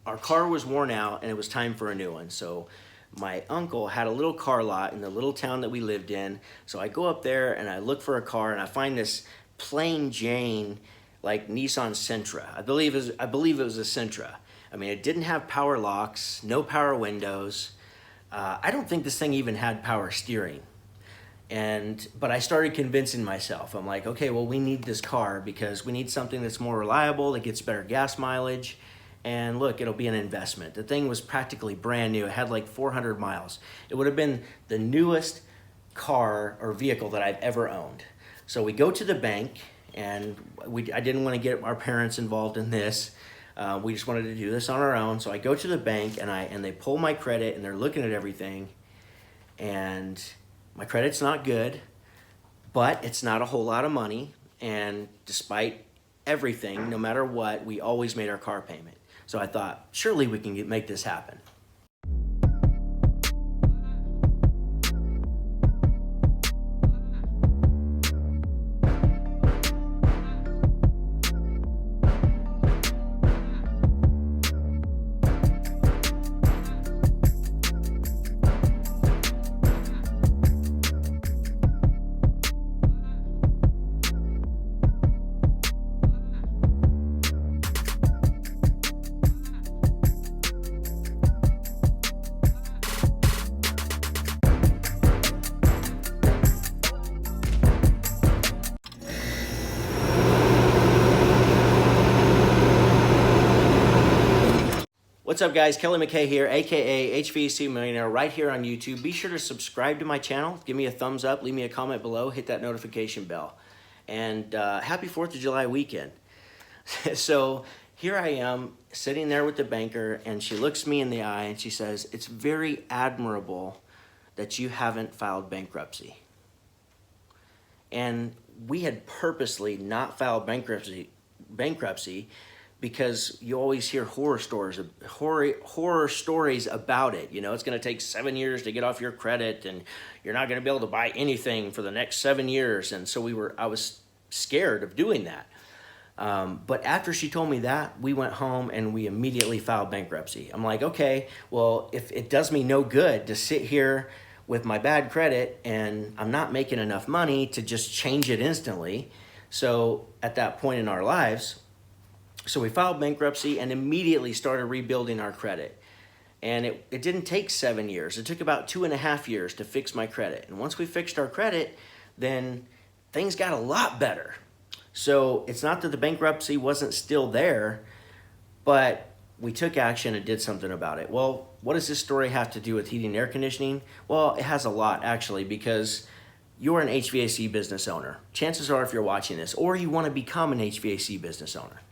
our car was worn out and it was time for a new one. So my uncle had a little car lot in the little town that we lived in. So I go up there and I look for a car and I find this plain Jane, like Nissan Sentra. I believe it was a Sentra. I mean, it didn't have power locks, no power windows. I don't think this thing even had power steering. But I started convincing myself. I'm like, okay, well, we need this car because we need something that's more reliable, that gets better gas mileage. And look, it'll be an investment. The thing was practically brand new. It had like 400 miles. It would have been the newest car or vehicle that I've ever owned. So we go to the bank, and I didn't want to get our parents involved in this. We just wanted to do this on our own. So I go to the bank, and they pull my credit, and they're looking at everything. And my credit's not good, but it's not a whole lot of money. And despite everything, no matter what, we always made our car payment. So I thought, surely we can make this happen. What's up, guys? Kelly McKay here, aka HVAC Millionaire, right here on YouTube. Be sure to subscribe to my channel, give me a thumbs up, leave me a comment below, hit that notification bell. And happy 4th of July weekend. So here I am sitting there with the banker, and she looks me in the eye and she says, "It's very admirable that you haven't filed bankruptcy." And we had purposely not filed bankruptcy because you always hear horror stories about it. You know, it's going to take 7 years to get off your credit, and you're not going to be able to buy anything for the next 7 years. And so I was scared of doing that. But after she told me that, we went home and we immediately filed bankruptcy. I'm like, okay, well, if it does me no good to sit here with my bad credit and I'm not making enough money to just change it instantly. So at that point in our lives, so we filed bankruptcy and immediately started rebuilding our credit. And it didn't take 7 years. It took about 2.5 years to fix my credit. And once we fixed our credit, then things got a lot better. So it's not that the bankruptcy wasn't still there, but we took action and did something about it. Well, what does this story have to do with heating and air conditioning? Well, it has a lot, actually, because you're an HVAC business owner. Chances are, if you're watching this, or you want to become an HVAC business owner.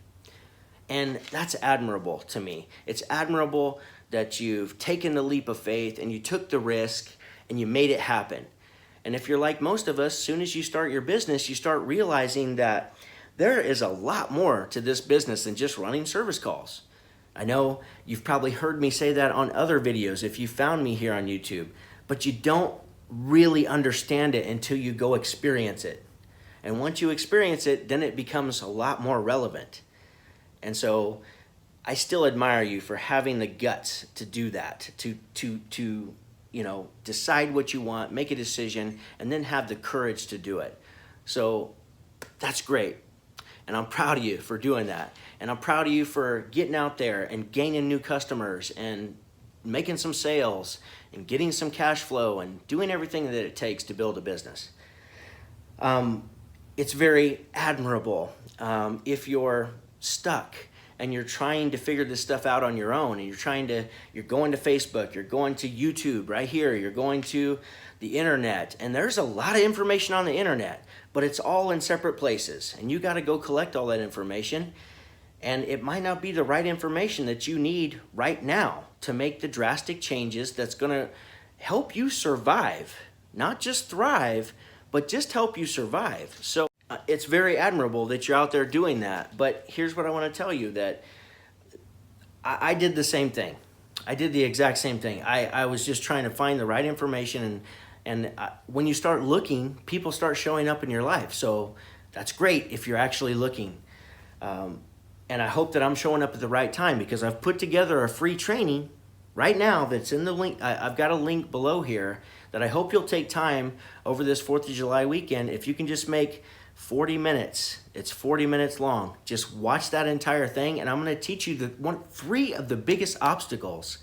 And that's admirable to me. It's admirable that you've taken the leap of faith and you took the risk and you made it happen. And if you're like most of us, as soon as you start your business, you start realizing that there is a lot more to this business than just running service calls. I know you've probably heard me say that on other videos if you found me here on YouTube, but you don't really understand it until you go experience it. And once you experience it, then it becomes a lot more relevant. And so I still admire you for having the guts to do that, to decide what you want, make a decision, and then have the courage to do it. So that's great. And I'm proud of you for doing that. And I'm proud of you for getting out there and gaining new customers and making some sales and getting some cash flow and doing everything that it takes to build a business. It's very admirable if you're stuck and you're trying to figure this stuff out on your own, and you're going to Facebook, you're going to YouTube right here, you're going to the internet, and there's a lot of information on the internet, but it's all in separate places, and you got to go collect all that information, and it might not be the right information that you need right now to make the drastic changes that's going to help you survive, not just thrive, but just help you survive. So it's very admirable that you're out there doing that. But here's what I want to tell you, that I did the same thing. I did the exact same thing. I was just trying to find the right information, and when you start looking, people start showing up in your life. So that's great if you're actually looking. And I hope that I'm showing up at the right time, because I've put together a free training right now that's in the link. I've got a link below here that I hope you'll take time over this 4th of July weekend. If you can just make 40 minutes, it's 40 minutes long. Just watch that entire thing, and I'm going to teach you three of the biggest obstacles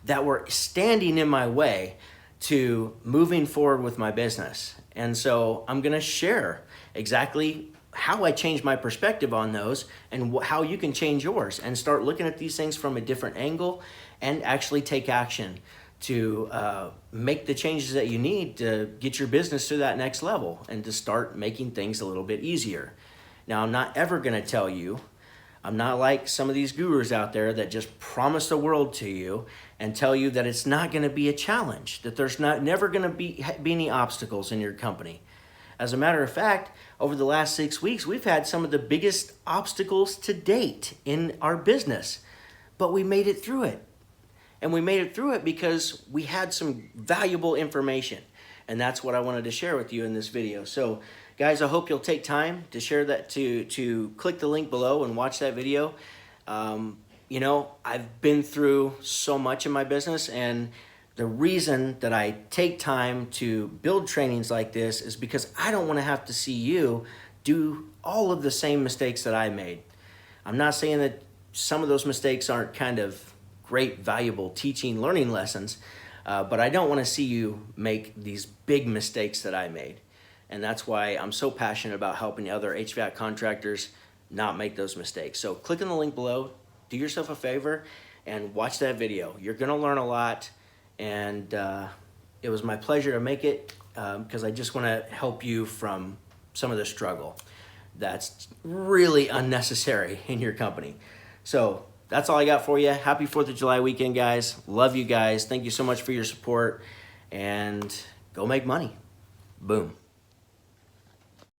that were standing in my way to moving forward with my business. And so I'm going to share exactly how I changed my perspective on those, and how you can change yours and start looking at these things from a different angle and actually take action to make the changes that you need to get your business to that next level and to start making things a little bit easier. Now, I'm not ever going to tell you, I'm not like some of these gurus out there that just promise the world to you and tell you that it's not going to be a challenge, that there's never going to be any obstacles in your company. As a matter of fact, over the last 6 weeks, we've had some of the biggest obstacles to date in our business, but we made it through it. And we made it through it because we had some valuable information. And that's what I wanted to share with you in this video. So guys, I hope you'll take time to share that, to click the link below and watch that video. You know, I've been through so much in my business, and the reason that I take time to build trainings like this is because I don't want to have to see you do all of the same mistakes that I made. I'm not saying that some of those mistakes aren't kind of great, valuable teaching, learning lessons, but I don't want to see you make these big mistakes that I made. And that's why I'm so passionate about helping other HVAC contractors not make those mistakes. So click on the link below, do yourself a favor, and watch that video. You're going to learn a lot. And it was my pleasure to make it, because I just want to help you from some of the struggle that's really unnecessary in your company. So that's all I got for you. Happy 4th of July weekend, guys. Love you guys. Thank you so much for your support, and go make money. Boom.